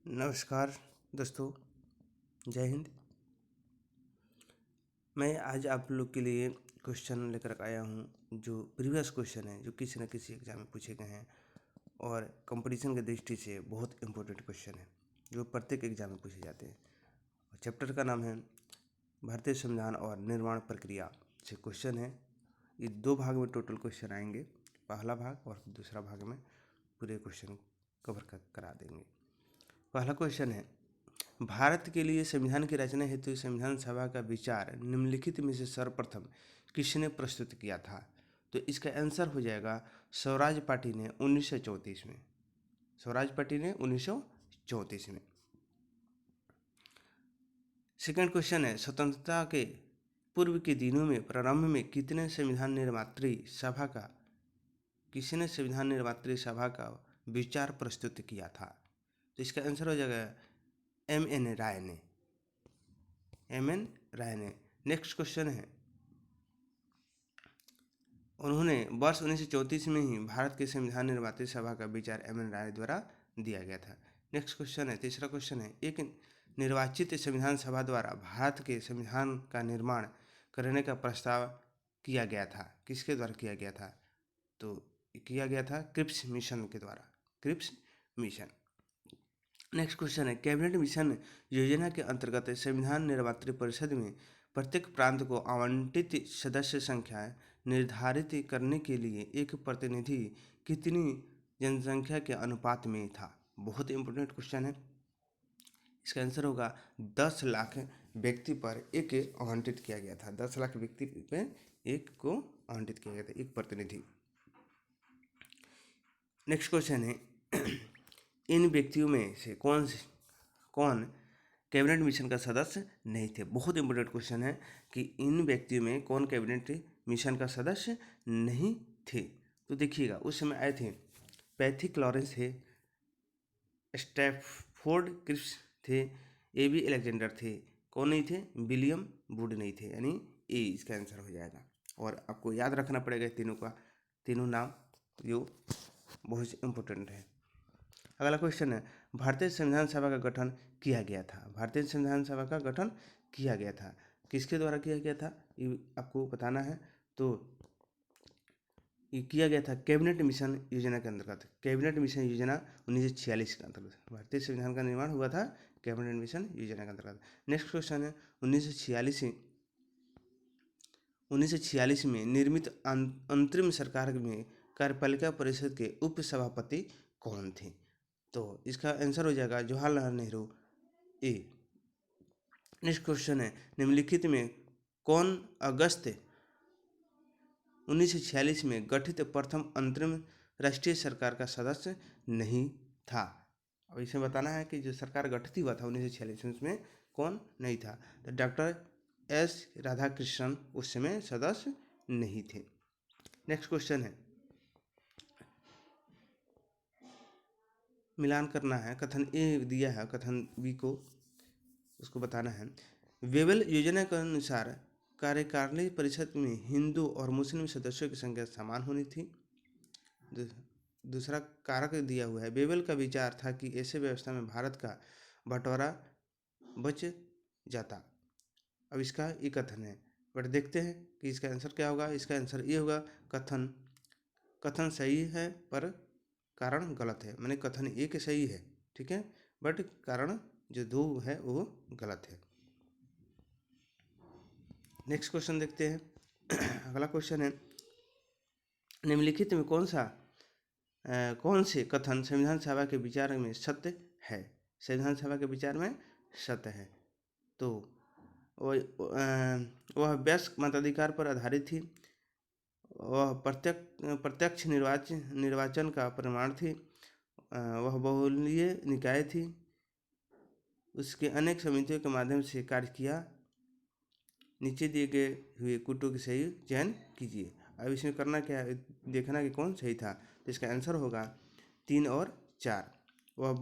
नमस्कार दोस्तों, जय हिंद। मैं आज आप लोग के लिए क्वेश्चन लेकर आया हूँ जो प्रीवियस क्वेश्चन है, जो किसी न किसी एग्जाम में पूछे गए हैं और कंपटीशन की दृष्टि से बहुत इम्पोर्टेंट क्वेश्चन है जो प्रत्येक एग्जाम में पूछे जाते हैं। और चैप्टर का नाम है भारतीय संविधान और निर्माण प्रक्रिया से क्वेश्चन है। ये दो भाग में टोटल क्वेश्चन आएंगे, पहला भाग और दूसरा भाग में पूरे क्वेश्चन कवर करा देंगे। पहला क्वेश्चन है, भारत के लिए संविधान की रचना हेतु संविधान सभा का विचार निम्नलिखित में से सर्वप्रथम किसने प्रस्तुत किया था? तो इसका आंसर हो जाएगा स्वराज पार्टी ने 1934 में। स्वराज पार्टी ने 1934 में। सेकंड क्वेश्चन है, स्वतंत्रता के पूर्व के दिनों में प्रारंभ में किसने संविधान निर्मात्री सभा का विचार प्रस्तुत किया था? तो इसका आंसर हो जाएगा M.N. राय ने। नेक्स्ट क्वेश्चन है, उन्होंने वर्ष 1934 में ही भारत के संविधान निर्मात्री सभा का विचार M.N. राय द्वारा दिया गया था। नेक्स्ट क्वेश्चन है, तीसरा क्वेश्चन है, एक निर्वाचित संविधान सभा द्वारा भारत के संविधान का निर्माण करने का प्रस्ताव किया गया था। किसके द्वारा किया गया था? तो किया गया था क्रिप्स मिशन के द्वारा, क्रिप्स मिशन। नेक्स्ट क्वेश्चन है, कैबिनेट मिशन योजना के अंतर्गत संविधान निर्मात्री परिषद में प्रत्येक प्रांत को आवंटित सदस्य संख्या निर्धारित करने के लिए एक प्रतिनिधि कितनी जनसंख्या के अनुपात में था? बहुत इंपॉर्टेंट क्वेश्चन है। इसका आंसर होगा 10 लाख व्यक्ति पर एक आवंटित किया गया था। 10 लाख व्यक्ति पर एक को आवंटित किया गया था, एक प्रतिनिधि। नेक्स्ट क्वेश्चन है, इन व्यक्तियों में से कौन कैबिनेट मिशन का सदस्य नहीं थे? बहुत इंपॉर्टेंट क्वेश्चन है कि इन व्यक्तियों में कौन कैबिनेट मिशन का सदस्य नहीं थे। तो देखिएगा, उस समय आए थे पैथिक लॉरेंस थे, स्टैफोर्ड क्रिप्स थे, A.B. अलेक्जेंडर थे। कौन नहीं थे? विलियम वुड नहीं थे, यानी ए इसका आंसर हो जाएगा। और आपको याद रखना पड़ेगा तीनों नाम, जो बहुत इम्पोर्टेंट है। अगला क्वेश्चन है, भारतीय संविधान सभा का गठन किया गया था। भारतीय संविधान सभा का गठन किया गया था, किसके द्वारा किया गया था ये आपको बताना है। तो ये किया गया था कैबिनेट मिशन योजना के अंतर्गत। कैबिनेट मिशन योजना 1946 के अंतर्गत भारतीय संविधान का निर्माण हुआ था, कैबिनेट मिशन योजना के अंतर्गत। नेक्स्ट क्वेश्चन है, 1946 में निर्मित अंतरिम सरकार में कार्यपालिका परिषद के उप सभापति कौन थे? तो इसका आंसर हो जाएगा जवाहरलाल नेहरू, ए। नेक्स्ट क्वेश्चन है, निम्नलिखित में कौन अगस्त 1946 में गठित प्रथम अंतरिम राष्ट्रीय सरकार का सदस्य नहीं था? अब इसे बताना है कि जो सरकार गठित हुआ था 1946 में, उसमें कौन नहीं था? तो डॉक्टर S. राधाकृष्णन उस समय सदस्य नहीं थे। नेक्स्ट क्वेश्चन है, मिलान करना है, कथन ए दिया है, कथन बी को उसको बताना है। वेबल योजना के अनुसार कार्यकारिणी परिषद में हिंदू और मुस्लिम सदस्यों की संख्या समान होनी थी। दूसरा कारक दिया हुआ है, वेबल का विचार था कि ऐसे व्यवस्था में भारत का बंटवारा बच जाता। अब इसका ये कथन है, बट देखते हैं कि इसका आंसर क्या होगा। इसका आंसर ये होगा, कथन सही है पर कारण गलत है। मैंने कथन एक सही है, ठीक है, बट कारण जो दो है वो गलत है। नेक्स्ट क्वेश्चन देखते हैं। अगला क्वेश्चन है, निम्नलिखित में कौन से कथन संविधान सभा के विचार में सत्य है? संविधान सभा के विचार में सत्य है। तो वह वयस्क मताधिकार पर आधारित थी, वह प्रत्यक्ष निर्वाचन का प्रमाण थी, वह बहुदलीय निकाय थी, उसके अनेक समितियों के माध्यम से कार्य किया, नीचे दिए गए हुए कूटों की सही चयन कीजिए। अब इसमें करना क्या है, देखना कि कौन सही था। तो इसका आंसर होगा 3 और 4। वह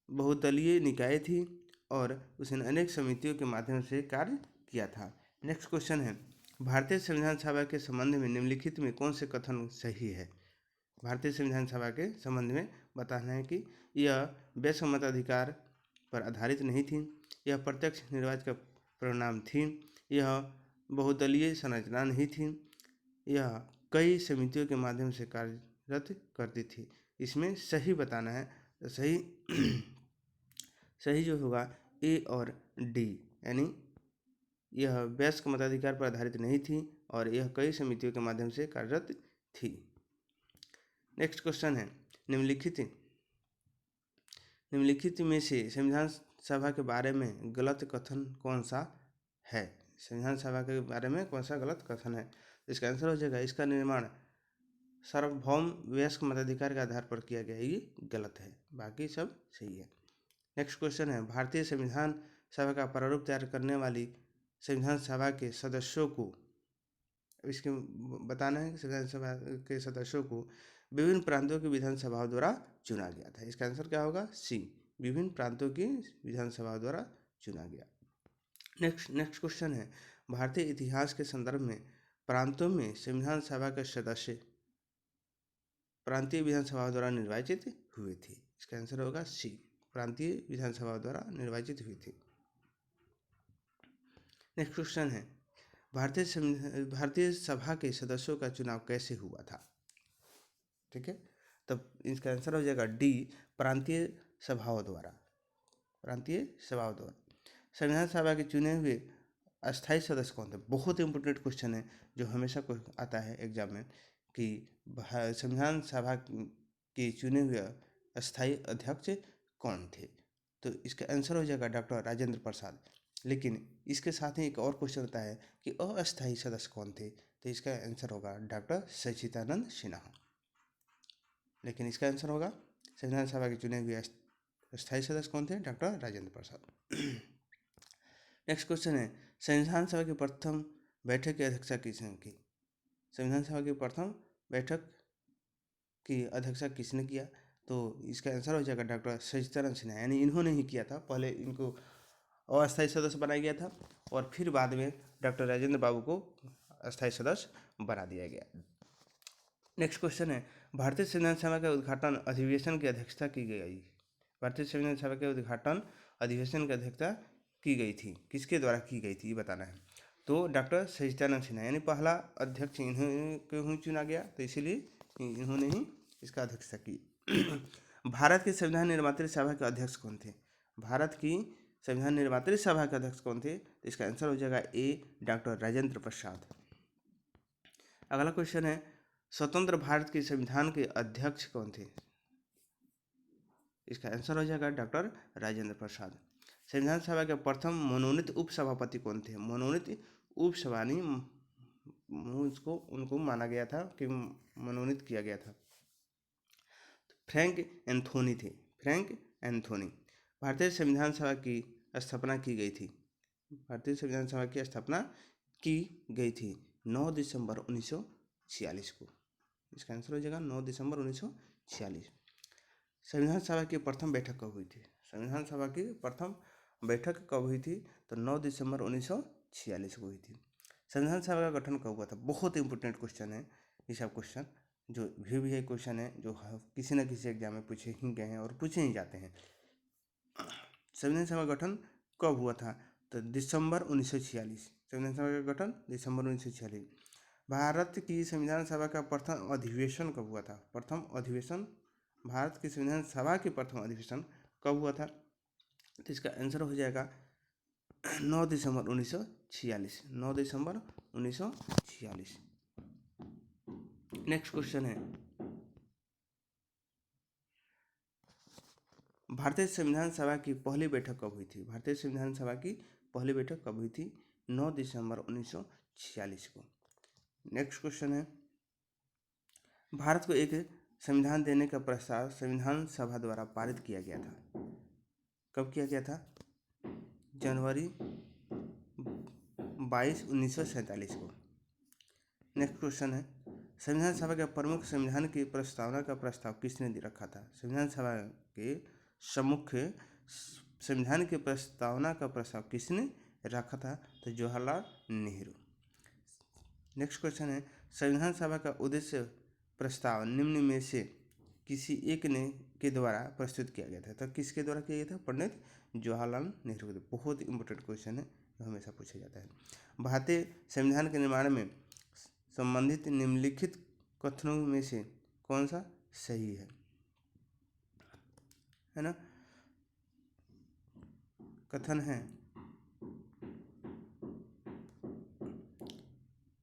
बहुदलीय निकाय थी और उसने अनेक समितियों के माध्यम से कार्य किया था। नेक्स्ट क्वेश्चन है, भारतीय संविधान सभा के संबंध में निम्नलिखित में कौन से कथन सही है? भारतीय संविधान सभा के संबंध में बताना है कि यह वयस्क मताधिकार पर आधारित नहीं थी, यह प्रत्यक्ष निर्वाचन का परिणाम थी, यह बहुदलीय संरचना नहीं थी, यह कई समितियों के माध्यम से कार्यरत करती थी। इसमें सही बताना है तो सही सही जो होगा ए और डी, यानी यह वयस्क मताधिकार पर आधारित नहीं थी और यह कई समितियों के माध्यम से कार्यरत थी। नेक्स्ट क्वेश्चन है, निम्नलिखित में से संविधान सभा के बारे में गलत कथन कौन सा है? संविधान सभा के बारे में कौन सा गलत कथन है? इसका आंसर हो जाएगा, इसका निर्माण सार्वभौम वयस्क मताधिकार के आधार पर किया गया, ये गलत है, बाकी सब सही है। नेक्स्ट क्वेश्चन है, भारतीय संविधान सभा का प्रारूप तैयार करने वाली संविधान सभा के सदस्यों को, इसके बताना है कि संविधान सभा के सदस्यों को विभिन्न प्रांतों की विधानसभाओं द्वारा चुना गया था। इसका आंसर क्या होगा? सी, विभिन्न प्रांतों की विधानसभाओं द्वारा चुना गया। नेक्स्ट क्वेश्चन है, भारतीय इतिहास के संदर्भ में प्रांतों में संविधान सभा के सदस्य प्रांतीय विधानसभाओं द्वारा निर्वाचित हुए थे। इसका आंसर होगा सी, प्रांतीय विधानसभाओं द्वारा निर्वाचित हुई थी। नेक्स्ट क्वेश्चन है, भारतीय सभा के सदस्यों का चुनाव कैसे हुआ था? ठीक है, तब इसका आंसर हो जाएगा डी, प्रांतीय सभाओं द्वारा। प्रांतीय सभाओं द्वारा। संविधान सभा के चुने हुए अस्थायी सदस्य कौन थे? बहुत इंपॉर्टेंट क्वेश्चन है जो हमेशा आता है एग्जाम में कि संविधान सभा के चुने हुए अस्थायी अध्यक्ष कौन थे? तो इसका आंसर हो जाएगा डॉक्टर राजेंद्र प्रसाद। लेकिन इसके साथ ही एक और क्वेश्चन होता है कि अस्थायी सदस्य कौन थे? तो इसका आंसर होगा डॉक्टर सच्चिदानंद सिन्हा। लेकिन इसका आंसर होगा संविधान सभा के चुने हुए अस्थायी सदस्य कौन थे? Doctor Rajendra Prasad. Next question है, संविधान सभा की प्रथम बैठक की अध्यक्षता किसने की? संविधान सभा की प्रथम बैठक की अध्यक्षता किसने किया? तो इसका आंसर हो जाएगा डॉक्टर सच्चिदानंद सिन्हा, यानी इन्होंने ही किया था। पहले इनको अस्थायी सदस्य बनाया गया था और फिर बाद में डॉक्टर राजेंद्र बाबू को अस्थायी सदस्य बना दिया गया। नेक्स्ट क्वेश्चन है, भारतीय संविधान सभा के उद्घाटन अधिवेशन की अध्यक्षता की गई? भारतीय संविधान सभा के उद्घाटन अधिवेशन की अध्यक्षता की गई थी, किसके द्वारा की गई थी ये बताना है। तो डॉक्टर सच्चिदानंद सिन्हा, यानी पहला अध्यक्ष इन्होंने चुना गया, तो इसीलिए इन्होंने ही इसका अध्यक्षता की। भारत की संविधान निर्मात्री सभा के अध्यक्ष कौन थे? भारत की संविधान निर्मात्री सभा के अध्यक्ष कौन थे? तो इसका आंसर हो जाएगा ए, डॉक्टर राजेंद्र प्रसाद। अगला क्वेश्चन है, स्वतंत्र भारत के संविधान के अध्यक्ष कौन थे? इसका आंसर हो जाएगा डॉक्टर राजेंद्र प्रसाद। संविधान सभा के प्रथम मनोनीत उपसभापति कौन थे? मनोनीत उपसभानी उनको माना गया था कि मनोनीत किया गया था, फ्रैंक एंथोनी थे। Frank Anthony. भारतीय संविधान सभा की स्थापना की गई थी। भारतीय संविधान सभा की स्थापना की गई थी 9 दिसंबर 1946 को। इसका आंसर हो जाएगा 9 दिसंबर 1946। संविधान सभा की प्रथम बैठक कब हुई थी? संविधान सभा की प्रथम बैठक कब हुई थी? तो 9 दिसंबर 1946 को हुई थी। संविधान सभा का गठन कब हुआ था? बहुत इंपॉर्टेंट क्वेश्चन है ये सब क्वेश्चन, जो भी है क्वेश्चन है जो किसी न किसी एग्जाम में पूछे ही गए हैं और पूछे ही जाते हैं। संविधान सभा का गठन कब हुआ था? तो दिसंबर 1946। संविधान सभा का गठन दिसंबर 1946। भारत की संविधान सभा का प्रथम अधिवेशन कब हुआ था? प्रथम अधिवेशन, भारत की संविधान सभा की प्रथम अधिवेशन कब हुआ था? तो इसका आंसर हो जाएगा 9 दिसंबर 1946। 9 दिसंबर 1946। नेक्स्ट क्वेश्चन है, भारतीय संविधान सभा की पहली बैठक कब हुई थी? भारतीय संविधान सभा की पहली बैठक कब हुई थी? 9 दिसंबर 1946 को। नेक्स्ट क्वेश्चन है, भारत को एक संविधान देने का प्रस्ताव संविधान सभा द्वारा पारित किया गया था। कब किया गया था? जनवरी 22, 1947 को। नेक्स्ट क्वेश्चन है, संविधान सभा के प्रमुख संविधान की प्रस्तावना का प्रस्ताव किसने रखा था? संविधान सभा के सम्मुख संविधान की प्रस्तावना का प्रस्ताव किसने रखा था? तो जवाहरलाल नेहरू। नेक्स्ट क्वेश्चन है, संविधान सभा का उद्देश्य प्रस्ताव निम्न में से किसी एक ने के द्वारा प्रस्तुत किया गया था। तो किसके द्वारा किया गया था? पंडित जवाहरलाल नेहरू के द्वारा। बहुत इंपॉर्टेंट क्वेश्चन है, जो हमेशा पूछा जाता है। भारतीय संविधान के निर्माण में संबंधित निम्नलिखित कथनों में से कौन सा सही है ना? कथन है,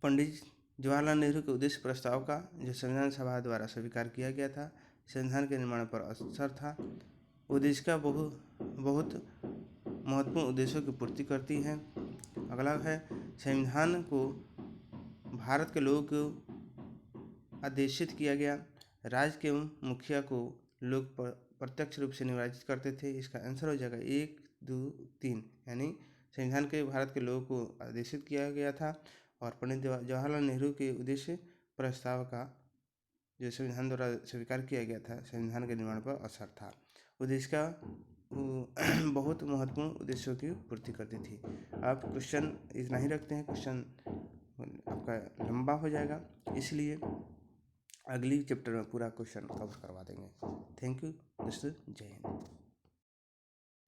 पंडित जवाहरलाल नेहरू के उद्देश्य प्रस्ताव का जो संविधान सभा द्वारा स्वीकार किया गया था, संविधान के निर्माण पर असर था। उद्देश्य का बहुत महत्वपूर्ण उद्देश्यों की पूर्ति करती है। अगला है, संविधान को भारत के लोगों को आदेशित किया गया। राज्य के मुखिया को लोग प्रत्यक्ष रूप से निर्वाचित करते थे। इसका आंसर हो जाएगा 1, 2, 3, यानी संविधान के भारत के लोगों को आदेशित किया गया था। और पंडित जवाहरलाल नेहरू के उद्देश्य प्रस्ताव का जो संविधान द्वारा स्वीकार किया गया था, संविधान के निर्माण पर असर था। उद्देश्य का बहुत महत्वपूर्ण उद्देश्यों की पूर्ति करती थी। आप क्वेश्चन इतना ही रखते हैं, क्वेश्चन आपका लंबा हो जाएगा, इसलिए अगली चैप्टर में पूरा क्वेश्चन कवर करवा देंगे। थैंक यू दोस्तों, जय हिंद।